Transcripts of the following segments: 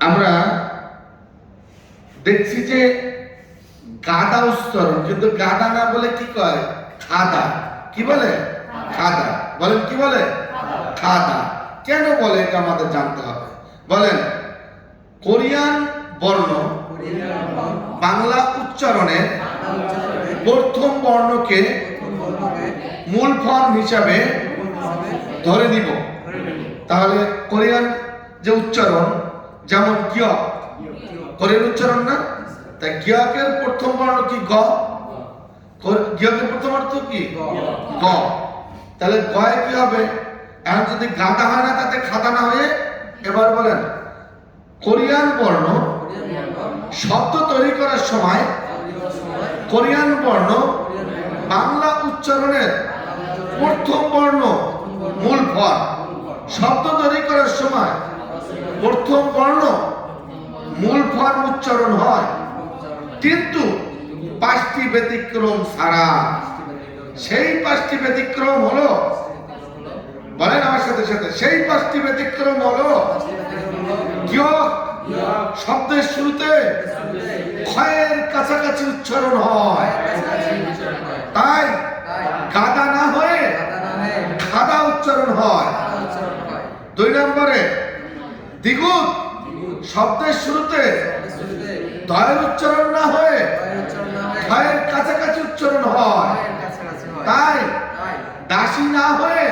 আমরা দেখছি যে গাদা উচ্চারণ, কিন্তু গাদা না বলে কি কয় খাদা। কি বলে? খাদা। বলেন কি বলে? খাদা। কেন বলে এটা আমাদের জানতে হবে। বলেন, কোরিয়ান বর্ণ বাংলা উচ্চারণের প্রথম বর্ণকে মূল ফর্ম হিসাবে ধরে নিব। তাহলে কোরিয়ান যে উচ্চারণ, যেমন গ্য, কোরিয়ান উচ্চারণ না, তাই গ্যকের প্রথম বর্ণ কি গ। গ্যকের প্রথম অর্থ কি গ। তাহলে গয়ে কি হবে? এখন যদি গাদা হয় না, তাতে খাদা না হয়ে, এবার বলেন কোরিয়ান বর্ণ শব্দ তৈরি করার সময় কোরিয়ান বর্ণ বাংলা উচ্চারণের প্রথম বর্ণ মূল ফর্ম। শব্দ তৈরি করার সময় প্রথম বর্ণ মূল ফর্ম উচ্চারণ হয়, কিন্তু 5টি ব্যতিক্রম ছাড়া। সেই 5টি ব্যতিক্রম হলো, বলেন আমার সাথে সাথে, সেই 5টি ব্যতিক্রম হলো গ্য শব্দের শুরুতে ক্ষয়ের কাছাকাছি উচ্চারণ হয়, তাই গাদা না হয়ে খাদা উচ্চারণ হয়। 2 নম্বরে দ্বিগুণ শব্দের শুরুতে দয়ের উচ্চারণ না হয়ে ক্ষয়ের কাছাকাছি উচ্চারণ হয়, তাই দাসী না হয়ে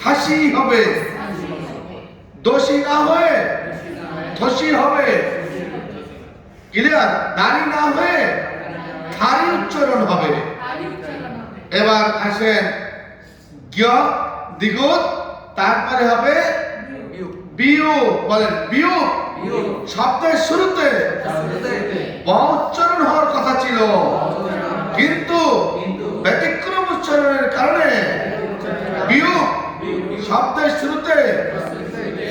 ঠাসি হবে, দোষী না হয়ে থসি হবে। ক্লিয়ার? নারী না হয়ে থারি উচ্চারণ হবে। এবার আসেন গ্য দ্বিগুণ, তারপরে হবে বিউ। বলেন বিউ শব্দের শুরুতে ব উচ্চারণ হওয়ার কথা ছিল, কিন্তু ব্যতিক্রম উচ্চারণের কারণে বিউ শব্দের শুরুতে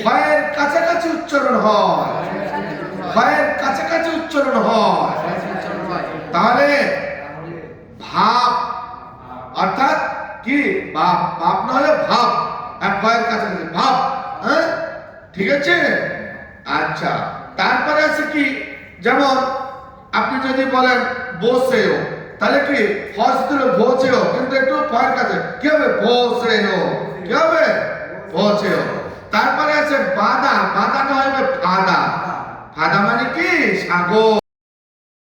ক্ষয়ের কাছাকাছি উচ্চারণ হয়, ক্ষয়ের কাছাকাছি উচ্চারণ হয়। তাহলে ভাব অর্থাৎ কি? বাপ। বাপ না হলে ভাব, আর ক্ষয়ের কাছাকাছি ভাব। হ্যাঁ, ঠিক আছে। আচ্ছা, তারপরে আছে কি? যেমন আপনি যদি বলেন বসেও, তাহলে কি ফস দিল বসেও, কিন্তু একটু ক্ষয়ের কাছে কি হবে? বসেও। কি হবে? বসেও। তারপরে আছে বাদা। বাদা না হবে ফাদা। ফাদা মানে কি? সাগর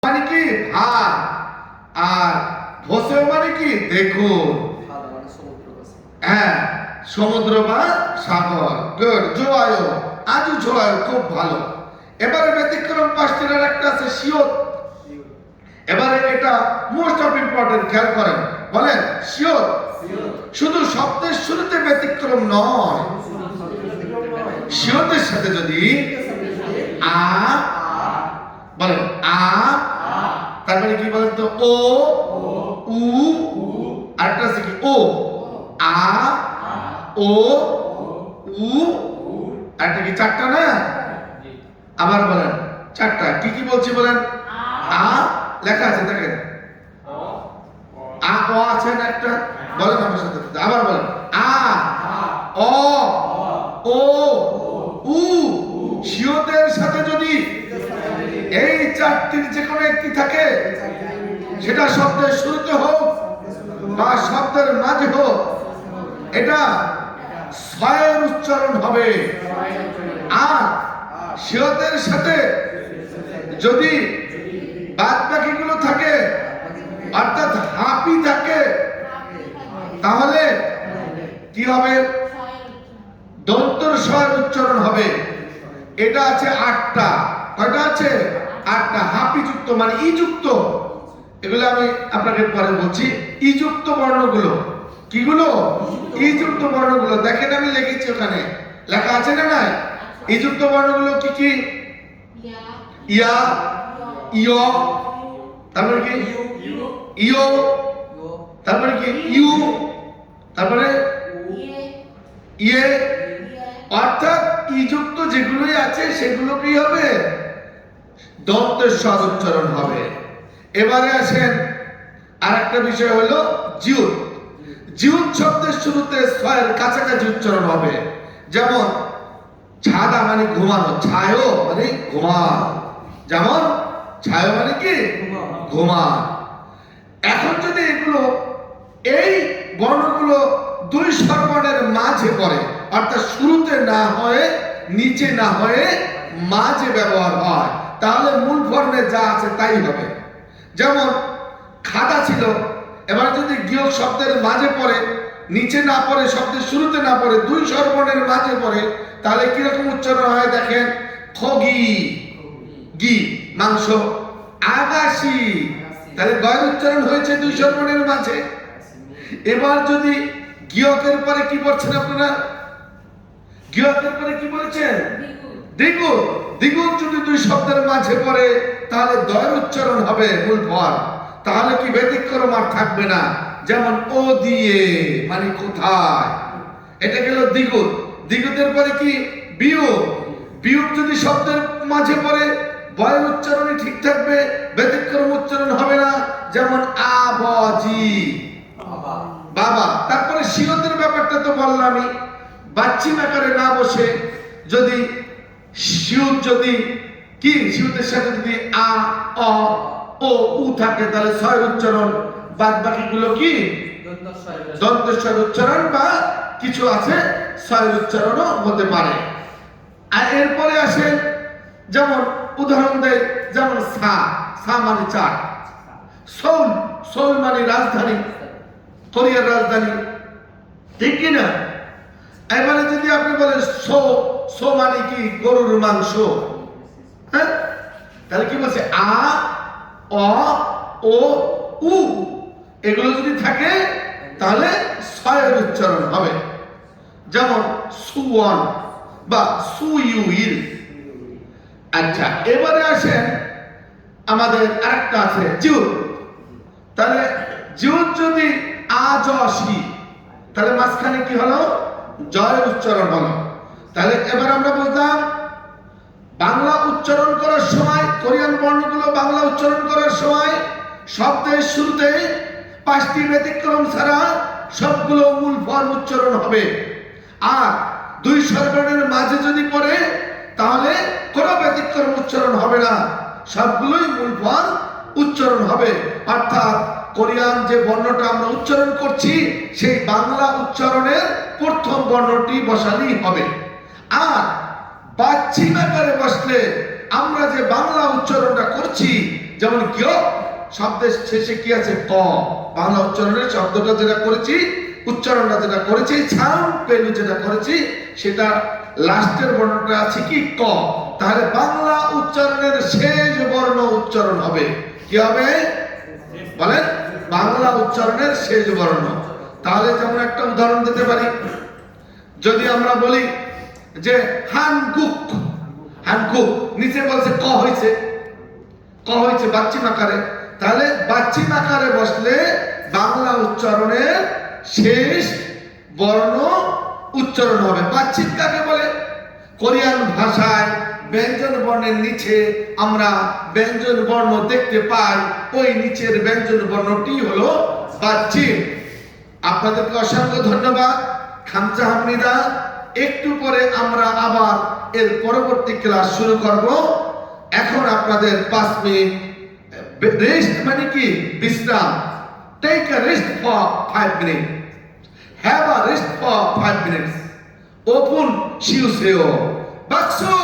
মানে কি? ভাত। আর ভোসেও মানে কি? দেখুন। হ্যাঁ, সমুদ্র বা সাগর। গুড। জোয়ায়ো, আজু জোয়ায়ো, খুব ভালো। এবারে ব্যতিক্রম 5টির একটা আছে শিওত। এবারে এটা মোস্ট অফ ইম্পর্টেন্ট, খেয়াল করেন। বলেন শিওত শুধু শব্দের শুরুতে ব্যতিক্রম নয়, শিওতের সাথে যদি আ, বলেন আ, তারপরে কি বলেন তো? ও, উ, আরেকটা আছে কি? ও, আ, ও, উ, আরেকটা কি? 4টা না? আবার বলেন 4টা। কি কি বলছি বলেন? আ লেখা আছে, দেখেন আ ও আছে না একটা? বলেন আমার সাথে, আবার বলেন আ, অ, ও, উ। শিওতের সাথে যদি এই 4টির যে কোনো একটি থাকে, সেটা শব্দের শুরুতে হোক বা শব্দের মাঝে হোক, এটা ছয়ের উচ্চারণ হবে। আর শিওতের সাথে যদি বাদ বাকিগুলো থাকে, অর্থাৎ হাপি থাকে, তাহলে কি হবে? দন্তর স্বয়ের উচ্চারণ হবে। এটা আছে 8টা। কয়টা আছে? 8টা। হাপি যুক্ত মানে ই যুক্ত, এগুলো আমি আপনাকে পরে বলছি। ই যুক্ত বর্ণগুলো কিগুলো? ই যুক্ত বর্ণগুলো দেখেন, আমি লিখেছি ওখানে, লেখা আছে না? নাই? ই যুক্ত বর্ণগুলো কি কি? ইয়া, ইয়, তারপরে কি? ইয়, তারপরে কি? ইউ, তারপরে ইয়ে। অর্থাৎ ই যুক্ত যেগুলোই আছে সেগুলো কি হবে? দন্তের স্বর উচ্চারণ হবে। এবারে আসেন আরেকটা বিষয় হলো জিউত। জিউত শব্দের শুরুতে ছয়ের কাছাকাছি উচ্চারণ হবে। যেমন ছাদা মানে ঘুমানো, ছায়ো মানে ঘুমান, যেমন ছায়ো মানে কি ঘুমান। এখন যদি এগুলো এই বর্ণগুলো দুই স্বরবর্ণের মাঝে পড়ে, অর্থাৎ শুরুতে না হয়ে নিচে না হয়ে মাঝে ব্যবহার হয়, তাহলে মূল বর্ণে যা আছে তাই হবে। যেমন খাদা ছিল, এবার যদি গিয়ক শব্দের মাঝে পড়ে, নিচে না পড়ে, শব্দের শুরুতে না পড়ে, দুই স্বরবর্ণের মাঝে পড়ে, তাহলে কিরকম উচ্চারণ হয় দেখেন, খগি, গি মাংস, আগাসি, তাহলে গয়ের উচ্চারণ হয়েছে দুই স্বরবর্ণের মাঝে। এবার যদি গিয়কের পরে কি পড়ছেন আপনারা, গিয়কের পরে কি বলেছেন, দ্বিগুণ, দ্বিগুণ যদি দুই শব্দের মাঝে পড়ে তাহলে দয়ের উচ্চারণ হবে মূল ফল, তাহলে কি ব্যতিক্রম আর থাকবে না। যেমন ও দিয়ে মানে কোথায়, এটা গেল দ্বিগুণ। দ্বিগুণের পরে কি বিয়োগ, বিয়োগ যদি শব্দের মাঝে পড়ে বয়ের উচ্চারণই ঠিক থাকবে, ব্যতিক্রম উচ্চারণ হবে না। যেমন আবাজি বাবা। তারপরে শিরতের ব্যাপারটা তো বললামই, বাচ্চিম আকারে না বসে যদি শিউত, যদি কি শিউতের সাথে যদি আ অ ও উ থাকে তাহলে ছয় উচ্চারণ, বাদ বাকিগুলো কি দন্তস্বর উচ্চারণ বা কিছু আছে ছয় উচ্চারণও হতে পারে। আর এরপরে আসে যেমন উদাহরণ দেয়, যেমন সা, সা মানে চার, সৌল, সৌল মানে রাজধানী, কোরিয়ার রাজধানী, ঠিক কি না? এবারে যদি আপনি বলেন সো, সো মানে কি গরুর মাংস, হ্যাঁ, তাহলে কি বলছে আ অ ও উ, এগুলো যদি থাকে তাহলে ছয়ের উচ্চারণ হবে। যেমন সুওয়ান বা সুইউইল। আচ্ছা, এবারে আসেন আমাদের আরেকটা আছে জিউত। তাহলে জিউত যদি আজসি, তাহলে মাঝখানে কি হলো, জয়ের উচ্চারণ হলো। তাহলে এবার আমরা বুঝলাম বাংলা উচ্চারণ করার সময়, কোরিয়ান বর্ণগুলো বাংলা উচ্চারণ করার সময় শব্দের শুরুতে পাঁচটি ব্যতিক্রম ছাড়া সবগুলো মূল ফর্ম উচ্চারণ হবে। আর দুই স্বরবর্ণের মাঝে যদি পড়ে তাহলে কোনো ব্যতিক্রম উচ্চারণ হবে না, সবগুলোই মূল ফর্ম উচ্চারণ হবে। অর্থাৎ কোরিয়ান যে বর্ণটা আমরা উচ্চারণ করছি সেই বাংলা উচ্চারণের প্রথম বর্ণটি বসালেই হবে। আর বাচ্চিম আকারে বসলে আমরা যে বাংলা উচ্চারণটা করছি, যেমন গিয়ক শব্দের শেষে কি আছে ক, বাংলা উচ্চারণের শব্দটা যেটা করেছি, উচ্চারণটা যেটা করেছি, সাউন্ড পেলু যেটা করেছি, সেটা লাস্টের বর্ণটা আছে কি ক, তাহলে বাংলা উচ্চারণের শেষ বর্ণ উচ্চারণ হবে কি হবে বলেন, বাংলা উচ্চারণের শেষ বর্ণ। তাহলে যেমন একটা উদাহরণ দিতে পারি, যদি আমরা বলি যে হানগুক, হানগুক নিচে বলছে ক হয়েছে, ক হয়েছে বাচ্চিম আকারে, তাহলে বাচ্চিম আকারে বসলে বাংলা উচ্চারণের শেষ বর্ণ উচ্চারণ হবে। বাচ্চিম কাকে বলে? কোরিয়ান ভাষায় ব্যঞ্জন বর্ণের নিচে আমরা ব্যঞ্জন বর্ণ দেখতে পাই, ওই নিচের ব্যঞ্জন বর্ণটি হলো বাচ্চিম। আপনাদেরকে অসংখ্য ধন্যবাদ, খামসাহামনিদা। একটু পরে আমরা আবার এর পরবর্তী ক্লাস শুরু করব। এখন আপনাদের 5 মিনিট রেস্ট, মানে কি বিশ্রাম। Take a rest for 5 minute, have a rest for 5 minutes. Open শিউসেও বাক্সো।